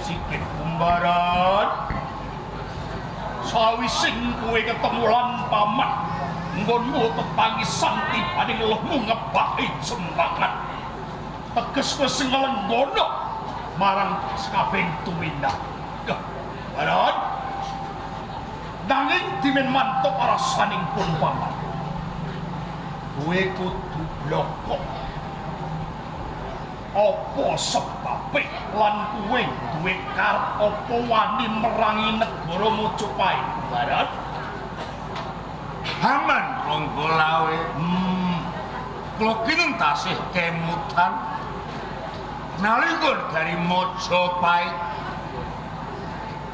sikit kumbaran. Sawising kowe ketemu lan paman, nggonmu tetangisan tibaning lehmu ngebaki sembangan. Teges kowe sing ngelenggono marang sakabeng tumindak. Baran nanging dimen mantuk rasaning pun paman. Kowe kudu blokok. Apa sebabe lan kowe duwe karep apa wani merangi negara Majapahit, Barat? Haman Ronggolawe. Kula kinun tasih kemutan nalika dari Majapahit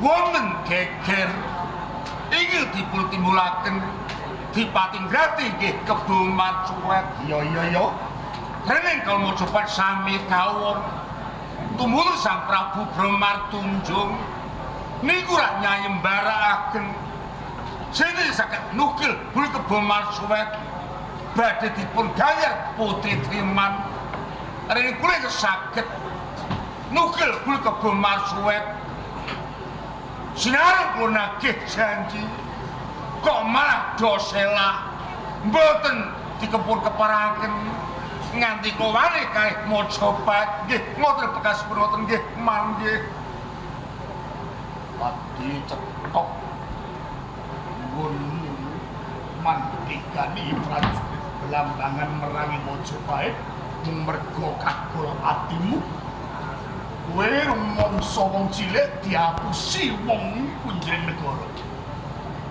wonten geger inggih dipun timbulaken Dipatinggrati nggih Kebo Macuwet. Iya. Dening Kala Majapahit sami kawon tumulun Sang Prabu Bramartunjung niku rak nyayembarakaken sini saged nukil Bul Kebo Macuwet badhe dipun gayar Putri Triman. Rene kula saged nukil Bul Kebo Macuwet. Sinareng kula nagih janji kok malah dosela mboten dikepur-keparaken nganti kowane kae Majapahit nggih ngoten bekas punoten nggih manggih pati cetok nggon mandhegani prajurit belambangan merangi Majapahit mung merga kagol atimu kowe rumangsa wong cilik diapusi wong kunjeng negara.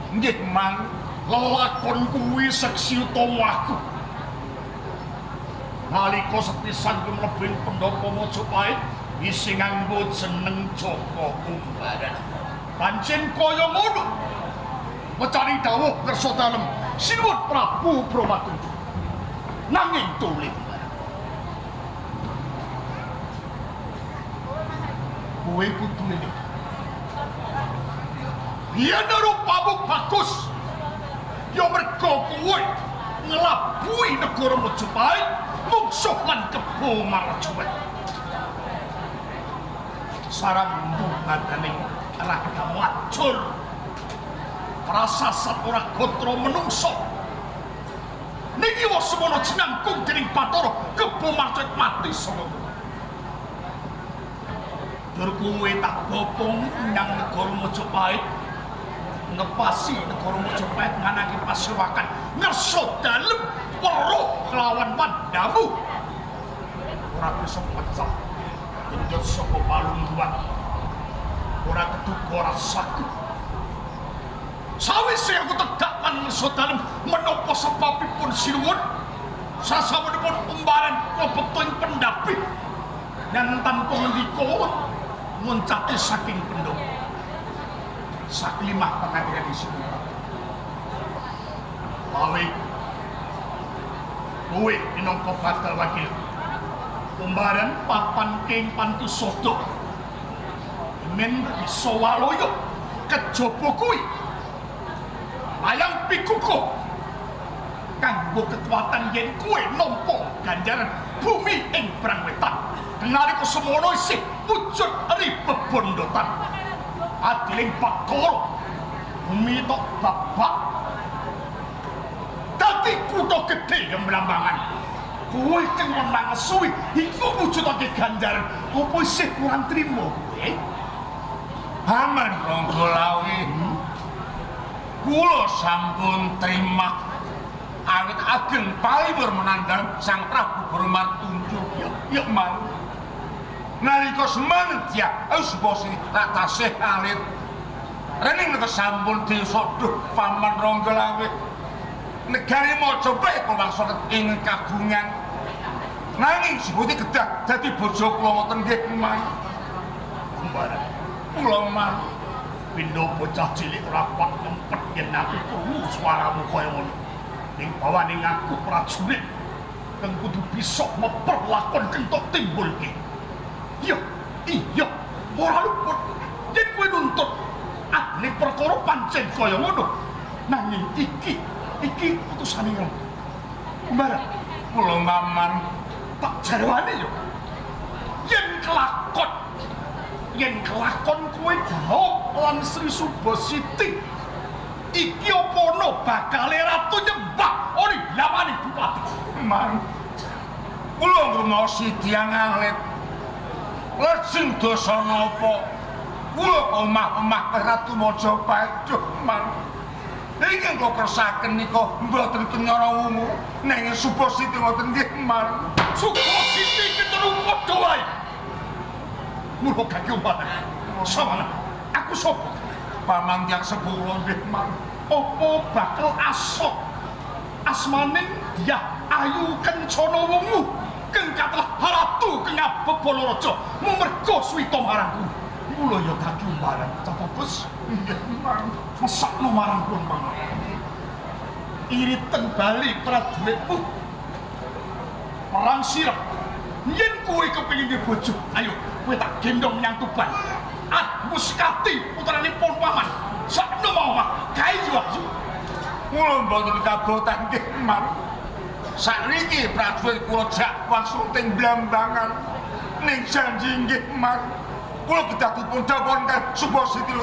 nggih mang Lelakon kuwi seksi utawa aku. Nalika sepisan kuwi mlebeng pendopo Majapahit isi nganggo jeneng Jaka Kumbaran. Pancen kaya ngono. Mencari dawuh kersa dalem sinuwun Prabu Bramartunjung. Nanging tulip. Kowe kudu ngene. Yen rupamu bagus, ya mergo kowe ngelabui negara Majapahit mungsuh lan Kebo Macuwet. Sarang mbungadaning raga wajul prasasat ora gotra menungso. Niki wis semono jinangkung dening Bathara Kebo Macuwet mati saka dur kowe tak bopong nyang negara Majapahit ngepasi negara Majapahit nganake pasewakan ngerso dalem weruh kelawan pandamu ora bisa pecah njot saka palungguhan ora keduga ora sakit sawise aku tegak lan ngerso dalem menapa sebabipun sinuwun sasamunipun umbaran klebeting pendapi dan tanpa ngendika muncati saking pendopo saklimah pengadilan isi lawe kowe minangka bakal wakil umbaran papan king Pantusodo men bisa waloyo kejaba kuwi layang pikukuh kanggo kekuatan yen kowe nampa ganjaran bumi ing Brang Wetan nalika semono isih wujud ribebondotan adiling Bathara bumi tok babak dadi kutha gedhe yang Blambangan kowe kang menang suwi iku wujudake ganjaran apa isih kurang trima kowe Haman Ronggolawe kula sampun trima awit ageng paliwur menandang Sang Prabu Bramartunjung ya mang nalika semanten dia usbose tak tasih alit rening nek sampun disoduh Paman Ronggolawe negari Majapahit kumangsa ing kagungan nanging sebuti kedah dadi bojo kula ngoten nggih mang Kumbaran kula mang pindho bocah cilik rapat ngempet yen aku krungu swaramu kaya ngono ning bawaning aku prajurit kang kudu bisa memperlakon kentok timbulke. Iya, ora luput. Yen kowe nuntut ahli perkara pancen kaya ngono. Nanging iki putusane ira. Kumbaran, kula maman tak jarwane yo. Yen kelakon yen kelakon kowe Dauk lan Sri Subasiti iki apa ono bakal ratu nyembah ora lamane bupati. Man, kula ngrumosi tiyang alit. Lajeng dosa napa? Kula omah-omah Ratu Majapahit, man. Ingkang kula kersaken nika mboten kenyara wungu, nanging Subasiti ngoten nggih, man. Subasiti ketelu padha wae. Mula kaki umpatan. Samana, aku sapa? Paman tiyang sepuro nggih, man. Apa bakal asok asmaning dia Ayu Kencana Wungu kang katelah ratu kang Bebala Raja merga suwita marangku. Mula ya dadi umbaran Capabes. Nggih, man. Mesakno marang kula mangga. Iriten bali prajuritmu. Perang sirep. Yen kowe kepengin duwe bojo, ayo kowe tak gendong menyang Tuban. Muskati putranipun paman. Sakno mau mah gawe yo. Kula mboten kabotan nggih, man. Sakniki prajurit kula jak langsung teng Blambangan. Ning janji nggih, man. Kula kedah dipun dawuhken Subasiti